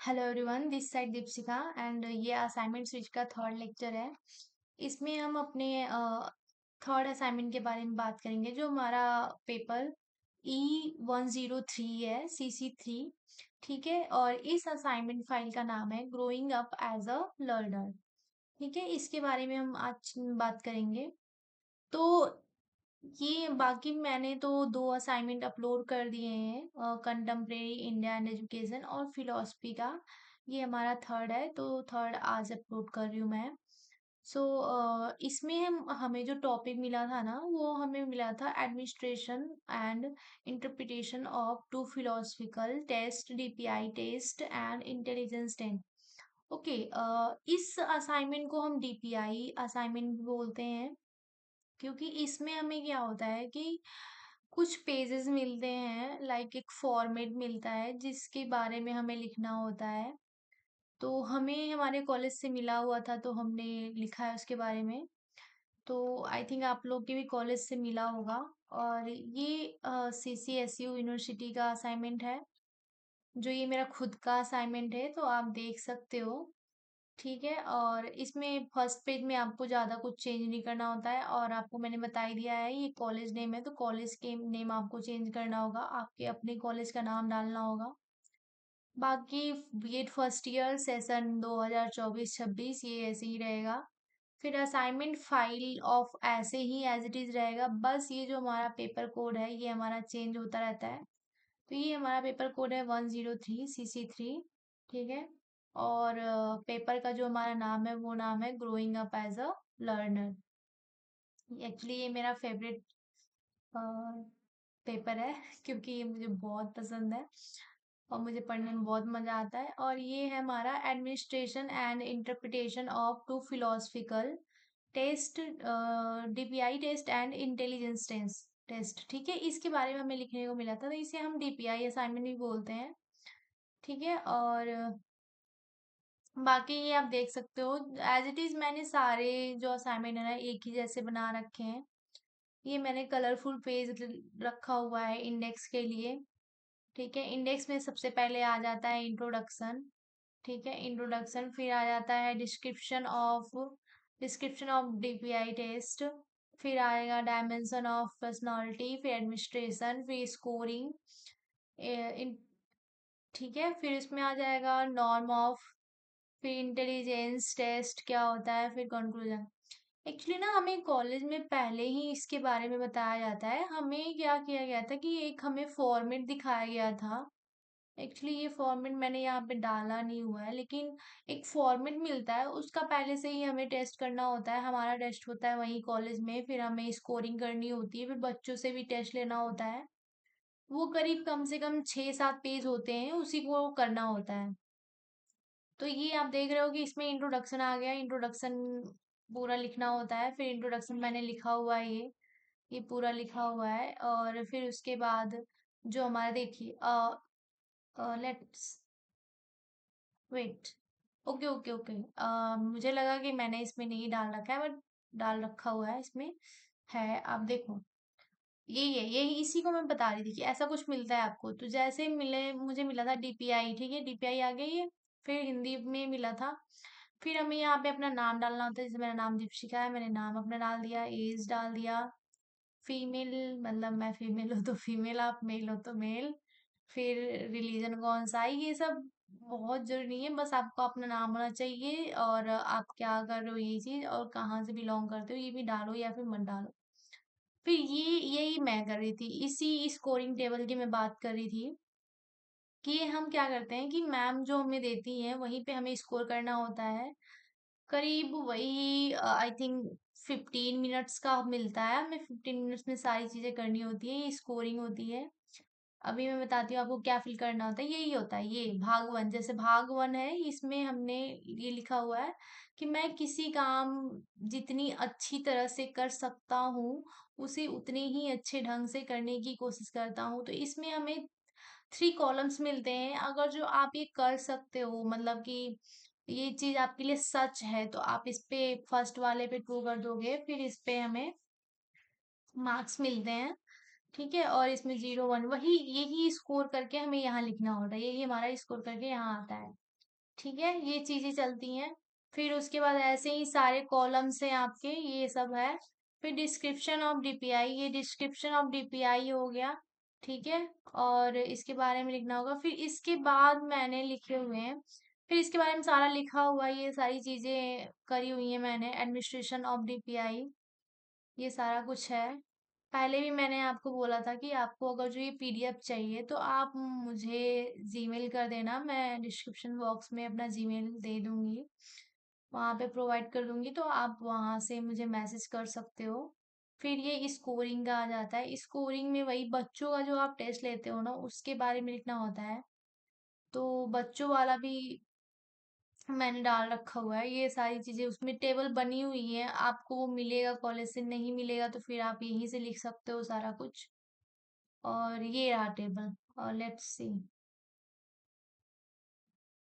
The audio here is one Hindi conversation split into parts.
Hello everyone, this side Deepshikha and ये असाइनमेंट स्विच का थर्ड लेक्चर है। इसमें हम अपने थर्ड असाइनमेंट के बारे में बात करेंगे जो हमारा पेपर E103 है, CC3। ठीक है, और इस असाइनमेंट फाइल का नाम है growing up as a learner. ठीक है, इसके बारे में हम आज बात करेंगे। तो ये बाकी मैंने तो दो असाइनमेंट अपलोड कर दिए हैं, कंटेम्प्रेरी इंडिया एंड एजुकेशन और फिलोसफी का। ये हमारा थर्ड है, तो थर्ड आज अपलोड कर रही हूँ मैं। सो इसमें हमें जो टॉपिक मिला था ना, वो हमें मिला था administration and interpretation of two philosophical test, DPI test and intelligence test. Okay, इस असाइनमेंट को हम DPI असाइनमेंट बोलते हैं, क्योंकि इसमें हमें क्या होता है कि कुछ पेजेस मिलते हैं, लाइक एक फॉर्मेट मिलता है जिसके बारे में हमें लिखना होता है। तो हमें हमारे कॉलेज से मिला हुआ था, तो हमने लिखा है उसके बारे में। तो आई थिंक आप लोग के भी कॉलेज से मिला होगा। और ये CCSU यूनिवर्सिटी का असाइनमेंट है, जो ये मेरा खुद का असाइनमेंट है, तो आप देख सकते हो। ठीक है, और इसमें फर्स्ट पेज में आपको ज़्यादा कुछ चेंज नहीं करना होता है, और आपको मैंने बता ही दिया है ये कॉलेज नेम है, तो कॉलेज के नेम आपको चेंज करना होगा, आपके अपने कॉलेज का नाम डालना होगा। बाकी बीएड फर्स्ट ईयर सेशन 2024-26 ये ऐसे ही रहेगा। फिर असाइनमेंट फाइल ऑफ ऐसे ही एज इट इज रहेगा, बस ये जो हमारा पेपर कोड है ये हमारा चेंज होता रहता है। तो ये हमारा पेपर कोड है 103 CC3। ठीक है, और पेपर का जो हमारा नाम है वो नाम है growing up as a learner. Actually ये मेरा फेवरेट पेपर है क्योंकि ये मुझे बहुत पसंद है और मुझे पढ़ने में बहुत मजा आता है। और ये है हमारा administration and interpretation of two philosophical test, DPI test and intelligence test. ठीक है, इसके बारे में हमें लिखने को मिला था, तो इसे हम DPI असाइनमेंट भी बोलते हैं। ठीक है, और बाकी ये आप देख सकते हो एज इट इज मैंने सारे जो असाइनमेंट है ना एक ही जैसे बना रखे हैं। ये मैंने कलरफुल पेज रखा हुआ है इंडेक्स के लिए। ठीक है, इंडेक्स में सबसे पहले आ जाता है इंट्रोडक्शन। ठीक है, इंट्रोडक्शन, फिर आ जाता है डिस्क्रिप्शन ऑफ DPI टेस्ट, फिर आएगा डायमेंशन ऑफ पर्सनालिटी, फिर एडमिनिस्ट्रेशन, फिर स्कोरिंग। ठीक है, फिर इसमें आ जाएगा नॉर्म ऑफ, फिर इंटेलिजेंस टेस्ट क्या होता है, फिर कंक्लूजन। एक्चुअली ना हमें कॉलेज में पहले ही इसके बारे में बताया जाता है। हमें क्या किया गया था कि एक हमें फॉर्मेट दिखाया गया था। एक्चुअली ये फॉर्मेट मैंने यहाँ पे डाला नहीं हुआ है, लेकिन एक फॉर्मेट मिलता है, उसका पहले से ही हमें टेस्ट करना होता है। हमारा टेस्ट होता है वहीं कॉलेज में, फिर हमें स्कोरिंग करनी होती है, फिर बच्चों से भी टेस्ट लेना होता है। वो करीब कम से कम 6-7 पेज होते हैं, उसी को करना होता है। तो ये आप देख रहे हो कि इसमें इंट्रोडक्शन आ गया, इंट्रोडक्शन पूरा लिखना होता है। फिर इंट्रोडक्शन मैंने लिखा हुआ है, ये पूरा लिखा हुआ है। और फिर उसके बाद जो हमारा देखिए, let's wait, okay okay okay, मुझे लगा कि मैंने इसमें नहीं डाल रखा है, बट डाल रखा हुआ है इसमें। है, आप देखो, यही है, यही इसी को मैं बता रही थी कि ऐसा कुछ मिलता है आपको। तो जैसे मिले, मुझे मिला था DPI। ठीक है, DPI आ गई है, फिर हिंदी में मिला था। फिर हमें यहाँ पे अपना नाम डालना होता है, जैसे मेरा नाम दीपशिका है, मैंने नाम अपना डाल दिया, एज डाल दिया, फीमेल मतलब मैं फीमेल हूँ तो फीमेल, आप मेल हो तो मेल। फिर रिलीजन कौन सा है, ये सब बहुत जरूरी नहीं है, बस आपको अपना नाम होना चाहिए और आप क्या कर रहे हो ये चीज, और कहाँ से बिलोंग करते हो ये भी डालो या फिर मत डालो। फिर ये यही मैं कर रही थी, इसी स्कोरिंग टेबल की मैं बात कर रही थी कि हम क्या करते हैं कि मैम जो हमें देती हैं वहीं पे हमें स्कोर करना होता है। करीब वही आई थिंक 15 मिनट्स का मिलता है हमें, 15 मिनट्स में सारी चीजें करनी होती है, ये स्कोरिंग होती है। अभी मैं बताती हूँ आपको क्या फिल करना होता है। यही होता है, ये भाग वन, जैसे भाग वन है, इसमें हमने ये लिखा हुआ है कि मैं किसी काम जितनी अच्छी तरह से कर सकता हूँ उसे उतने ही अच्छे ढंग से करने की कोशिश करता हूँ। तो इसमें हमें 3 कॉलम्स मिलते हैं। अगर जो आप ये कर सकते हो, मतलब कि ये चीज आपके लिए सच है, तो आप इस पे फर्स्ट वाले पे ट्रू कर दोगे, फिर इस पे हमें मार्क्स मिलते हैं। ठीक है, और इसमें 0 1 वही, यही स्कोर करके हमें यहाँ लिखना होता है, यही हमारा स्कोर करके यहाँ आता है। ठीक है, ये चीजें चलती हैं। फिर उसके बाद ऐसे ही सारे कॉलम्स हैं आपके, ये सब है। फिर डिस्क्रिप्शन ऑफ डीपीआई, ये डिस्क्रिप्शन ऑफ डीपीआई हो गया। ठीक है, और इसके बारे में लिखना होगा। फिर इसके बाद मैंने लिखे हुए हैं, फिर इसके बारे में सारा लिखा हुआ है, ये सारी चीजें करी हुई है मैंने, एडमिनिस्ट्रेशन ऑफ डीपीआई, ये सारा कुछ है। पहले भी मैंने आपको बोला था कि आपको अगर जो ये पीडीएफ चाहिए तो आप मुझे जीमेल कर देना, मैं डिस्क्रिप्शन बॉक्स में अपना जीमेल दे दूंगी, वहाँ पे प्रोवाइड कर दूंगी, तो आप वहाँ से मुझे मैसेज कर सकते हो। फिर ये स्कोरिंग का आ जाता है, स्कोरिंग में वही बच्चों का जो आप टेस्ट लेते हो ना उसके बारे में लिखना होता है। तो बच्चों वाला भी मैंने डाल रखा हुआ है, ये सारी चीजें उसमें टेबल बनी हुई है, आपको वो मिलेगा कॉलेज से, नहीं मिलेगा तो फिर आप यहीं से लिख सकते हो सारा कुछ। और ये रहा टेबल, और लेट्स सी,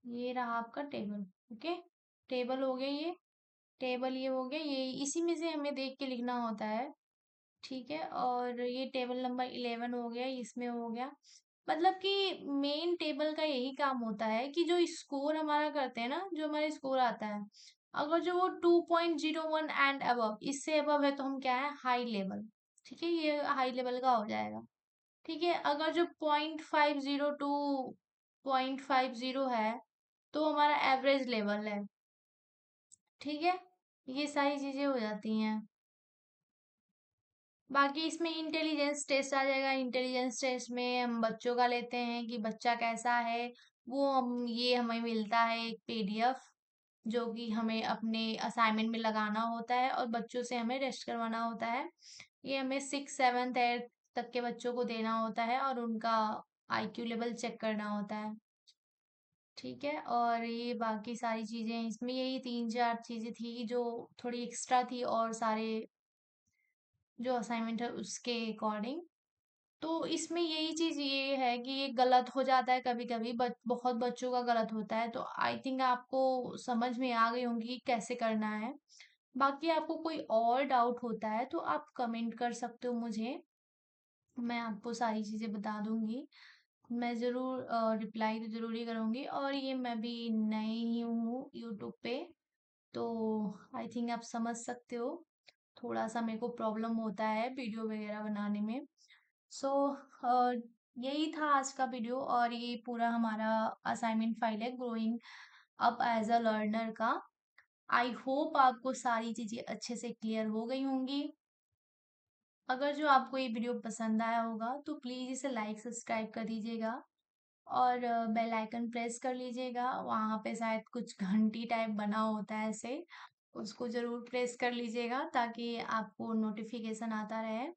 ये रहा आपका टेबल। ओके, टेबल हो गया, ये टेबल ये हो गया, ये इसी में से हमें देख के लिखना होता है। ठीक है, और ये टेबल नंबर 11 हो गया, इसमें हो गया। मतलब कि मेन टेबल का यही काम होता है कि जो स्कोर हमारा करते हैं ना, जो हमारा स्कोर आता है, अगर जो वो 2.01 एंड अबव, इससे अबव है तो हम क्या है, हाई लेवल। ठीक है, ये हाई लेवल का हो जाएगा। ठीक है, अगर जो 0.502 0.50 है तो हमारा एवरेज लेवल है। ठीक है, ये सारी चीजें हो जाती हैं। बाकी इसमें इंटेलिजेंस टेस्ट आ जाएगा, इंटेलिजेंस टेस्ट में हम बच्चों का लेते हैं कि बच्चा कैसा है। वो हम ये हमें मिलता है एक पीडीएफ, जो कि हमें अपने असाइनमेंट में लगाना होता है और बच्चों से हमें टेस्ट करवाना होता है। ये हमें 6, 7, 8 तक के बच्चों को देना होता है और उनका आईक्यू लेवल चेक करना होता है। ठीक है, और ये बाकी सारी चीजें इसमें, यही 3, 4 चीजें थी जो थोड़ी एक्स्ट्रा थी, और सारे जो असाइनमेंट है उसके अकॉर्डिंग। तो इसमें यही चीज ये है कि ये गलत हो जाता है कभी कभी, बहुत बच्चों का गलत होता है, तो आई थिंक आपको समझ में आ गई होंगी कि कैसे करना है। बाकी आपको कोई और डाउट होता है तो आप कमेंट कर सकते हो मुझे, मैं आपको सारी चीजें बता दूंगी। मैं ज़रूर रिप्लाई तो ज़रूर ही करूँगी, और ये मैं भी नई ही हूँ यूट्यूब पे, तो आई थिंक आप समझ सकते हो, थोड़ा सा मेरे को प्रॉब्लम होता है वीडियो वगैरह बनाने में। सो यही था आज का वीडियो, और ये पूरा हमारा असाइनमेंट फाइल है growing up as a learner का। आई होप आपको सारी चीज़ें अच्छे से क्लियर हो गई होंगी। अगर जो आपको ये वीडियो पसंद आया होगा तो प्लीज़ इसे लाइक सब्सक्राइब कर दीजिएगा, और बेल आइकन प्रेस कर लीजिएगा, वहाँ पे शायद कुछ घंटी टाइप बना होता है ऐसे, उसको ज़रूर प्रेस कर लीजिएगा ताकि आपको नोटिफिकेशन आता रहे।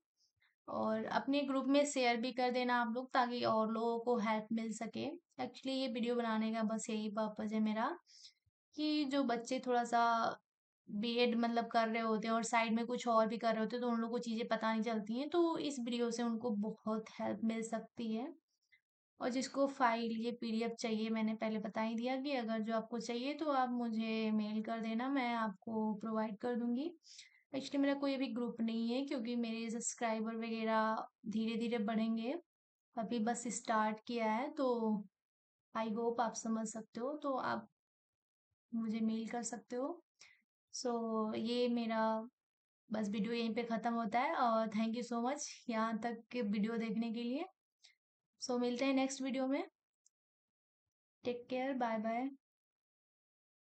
और अपने ग्रुप में शेयर भी कर देना आप लोग, ताकि और लोगों को हेल्प मिल सके। एक्चुअली ये वीडियो बनाने का बस यही पर्पज़ है मेरा, कि जो बच्चे थोड़ा सा बीएड मतलब कर रहे होते हैं और साइड में कुछ और भी कर रहे होते हैं, तो उन लोगों को चीज़ें पता नहीं चलती हैं, तो इस वीडियो से उनको बहुत हेल्प मिल सकती है। और जिसको फाइल ये पीडीएफ चाहिए, मैंने पहले बता ही दिया कि अगर जो आपको चाहिए तो आप मुझे मेल कर देना, मैं आपको प्रोवाइड कर दूंगी। एक्चुअली मेरा कोई अभी ग्रुप नहीं है, क्योंकि मेरे सब्सक्राइबर वगैरह धीरे धीरे बढ़ेंगे, अभी बस स्टार्ट किया है, तो आई होप आप समझ सकते हो, तो आप मुझे मेल कर सकते हो। सो ये मेरा बस वीडियो यहीं पे ख़त्म होता है, और थैंक यू सो मच यहाँ तक के वीडियो देखने के लिए। सो मिलते हैं नेक्स्ट वीडियो में। Take care, bye bye.